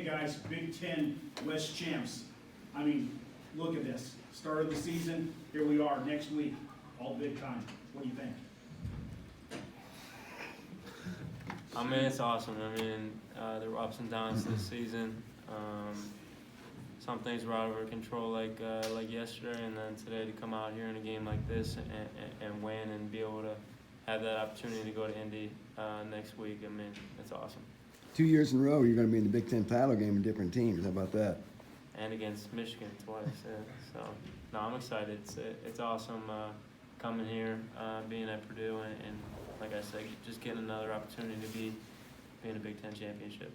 guys, Big 10 West champs. I mean, look at this. Start of the season, here we are next week, all big time. What do you think? I mean, it's awesome. I mean, there were ups and downs this season. Some things were out of our control, like yesterday, and then today to come out here in a game like this and win and be able to have that opportunity to go to Indy next week. I mean, it's awesome. 2 years in a row, you're going to be in the Big Ten title game with different teams. How about that? And against Michigan twice. So, no, I'm excited. It's awesome coming here, being at Purdue, and like I said, just getting another opportunity to be in a Big Ten championship.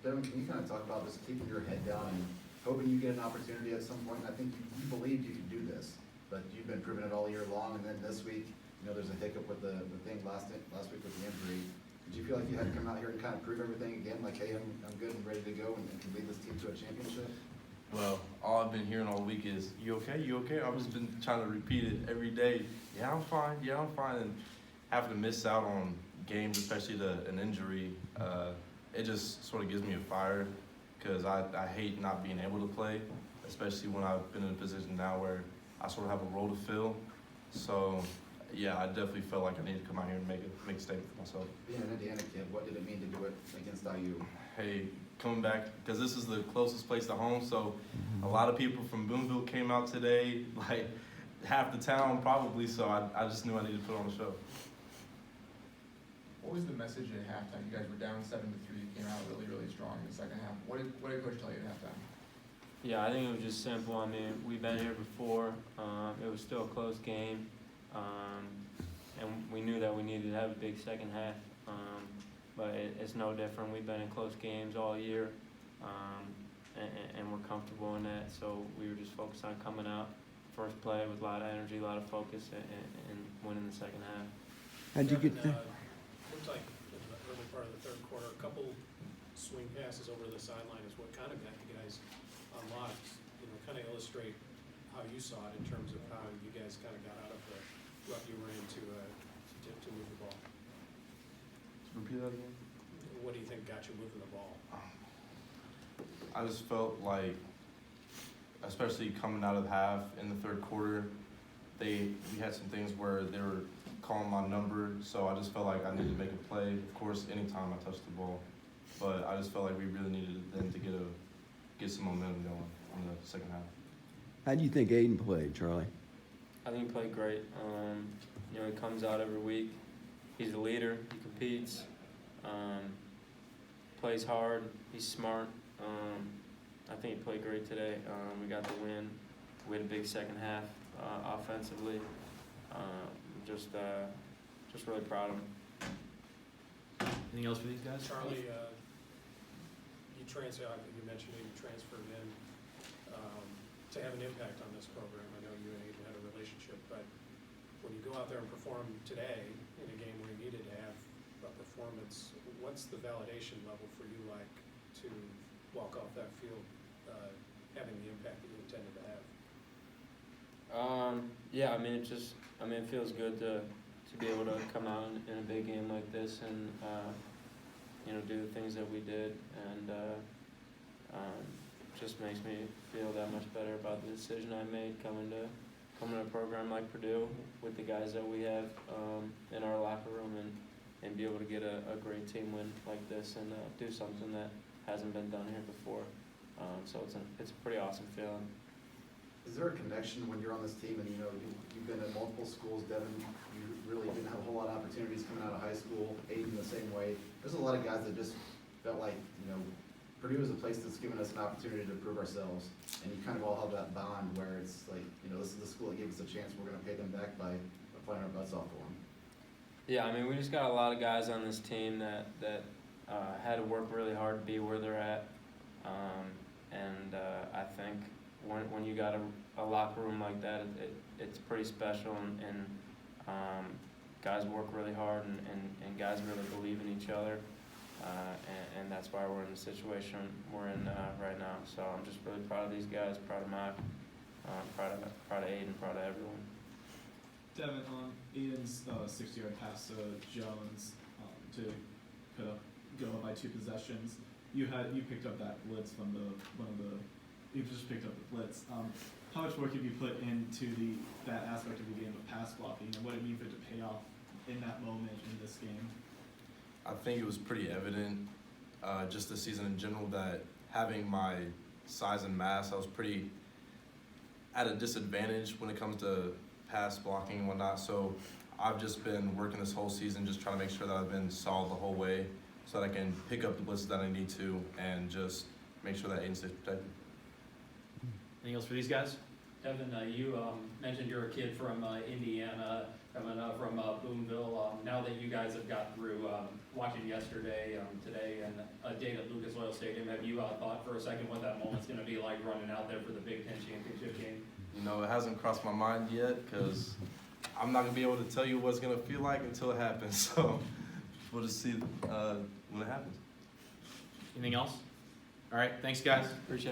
Devin, can you kind of talk about just keeping your head down and hoping you get an opportunity at some point? I think you believed you could do this, but you've been proving it all year long, and then this week, there's a hiccup with the thing last week with the injury. Did you feel like you had to come out here and kind of prove everything again, like, hey, I'm good and ready to go and can lead this team to a championship? Well, all I've been hearing all week is, you okay, you okay? I've just been trying to repeat it every day. Yeah, I'm fine, and having to miss out on games, especially an injury, it just sort of gives me a fire because I hate not being able to play, especially when I've been in a position now where I sort of have a role to fill. So, yeah, I definitely felt like I needed to come out here and make a statement for myself. Being an Indiana kid, what did it mean to do it against IU? Hey, coming back, because this is the closest place to home, so a lot of people from Boonville came out today, like half the town probably, so I just knew I needed to put on a show. What was the message at halftime? You guys were down 7-3, came out really, really strong in the second half. What did Coach tell you at halftime? Yeah, I think it was just simple. I mean, we've been here before. It was still a close game, and we knew that we needed to have a big second half. But it's no different. We've been in close games all year, and we're comfortable in that. So we were just focused on coming out first play with a lot of energy, a lot of focus, and winning the second half. How'd you get there? Looked like in the early part of the third quarter, a couple swing passes over the sideline is what kind of got you guys unlocked. Kind of illustrate how you saw it in terms of how you guys kind of got out of the rut you were in to move the ball. Repeat that again? What do you think got you moving the ball? I just felt like, especially coming out of half in the third quarter, we had some things where they were calling my number, so I just felt like I needed to make a play. Of course, anytime I touched the ball, but I just felt like we really needed them to get some momentum going in the second half. How do you think Aiden played, Charlie? I think he played great. He comes out every week. He's a leader. He competes. Plays hard. He's smart. I think he played great today. We got the win. We had a big second half offensively. Just really proud of him. Anything else for these guys? Charlie, you mentioned you transferred in to have an impact on this program. I know you and Aiden had a relationship, but when you go out there and perform today in a game where you needed to have a performance, what's the validation level for you like to walk off that field having the impact that you intended to have? Yeah, it feels good to be able to come out in a big game like this and do the things that we did, and just makes me feel that much better about the decision I made coming to a program like Purdue with the guys that we have in our locker room and be able to get a great team win like this and do something that hasn't been done here before. So it's a pretty awesome feeling. Is there a connection when you're on this team and you've been at multiple schools? Devin, you really didn't have a whole lot of opportunities coming out of high school. Aiden the same way. There's a lot of guys that just felt like Purdue is a place that's given us an opportunity to prove ourselves, and you kind of all have that bond where it's like this is the school that gave us a chance. We're going to pay them back by playing our butts off for them. Yeah, we just got a lot of guys on this team that had to work really hard to be where they're at, and I think when you got a locker room like that, it's pretty special, and guys work really hard, and guys really believe in each other, and that's why we're in the situation we're in right now. So I'm just really proud of these guys, proud of Mock, proud of Aiden, proud of everyone. Devin, on Aiden's 60-yard pass to Jones to go up by 2 possessions, you picked up that blitz from you just picked up the blitz. How much work have you put into that aspect of the game of pass blocking, and what it means for it to pay off in that moment in this game? I think it was pretty evident, just this season in general, that having my size and mass, I was pretty at a disadvantage when it comes to pass blocking and whatnot. So I've just been working this whole season, just trying to make sure that I've been solid the whole way, so that I can pick up the blitzes that I need to, and just make sure that Aiden stays protected. Anything else for these guys? Devin, you mentioned you're a kid from Indiana, coming from Boonville. Now that you guys have got through watching yesterday, today, and a day at Lucas Oil Stadium, have you thought for a second what that moment's going to be like running out there for the Big Ten championship game? You know, it hasn't crossed my mind yet, because I'm not going to be able to tell you what it's going to feel like until it happens. So we'll just see when it happens. Anything else? All right, thanks guys. Appreciate it.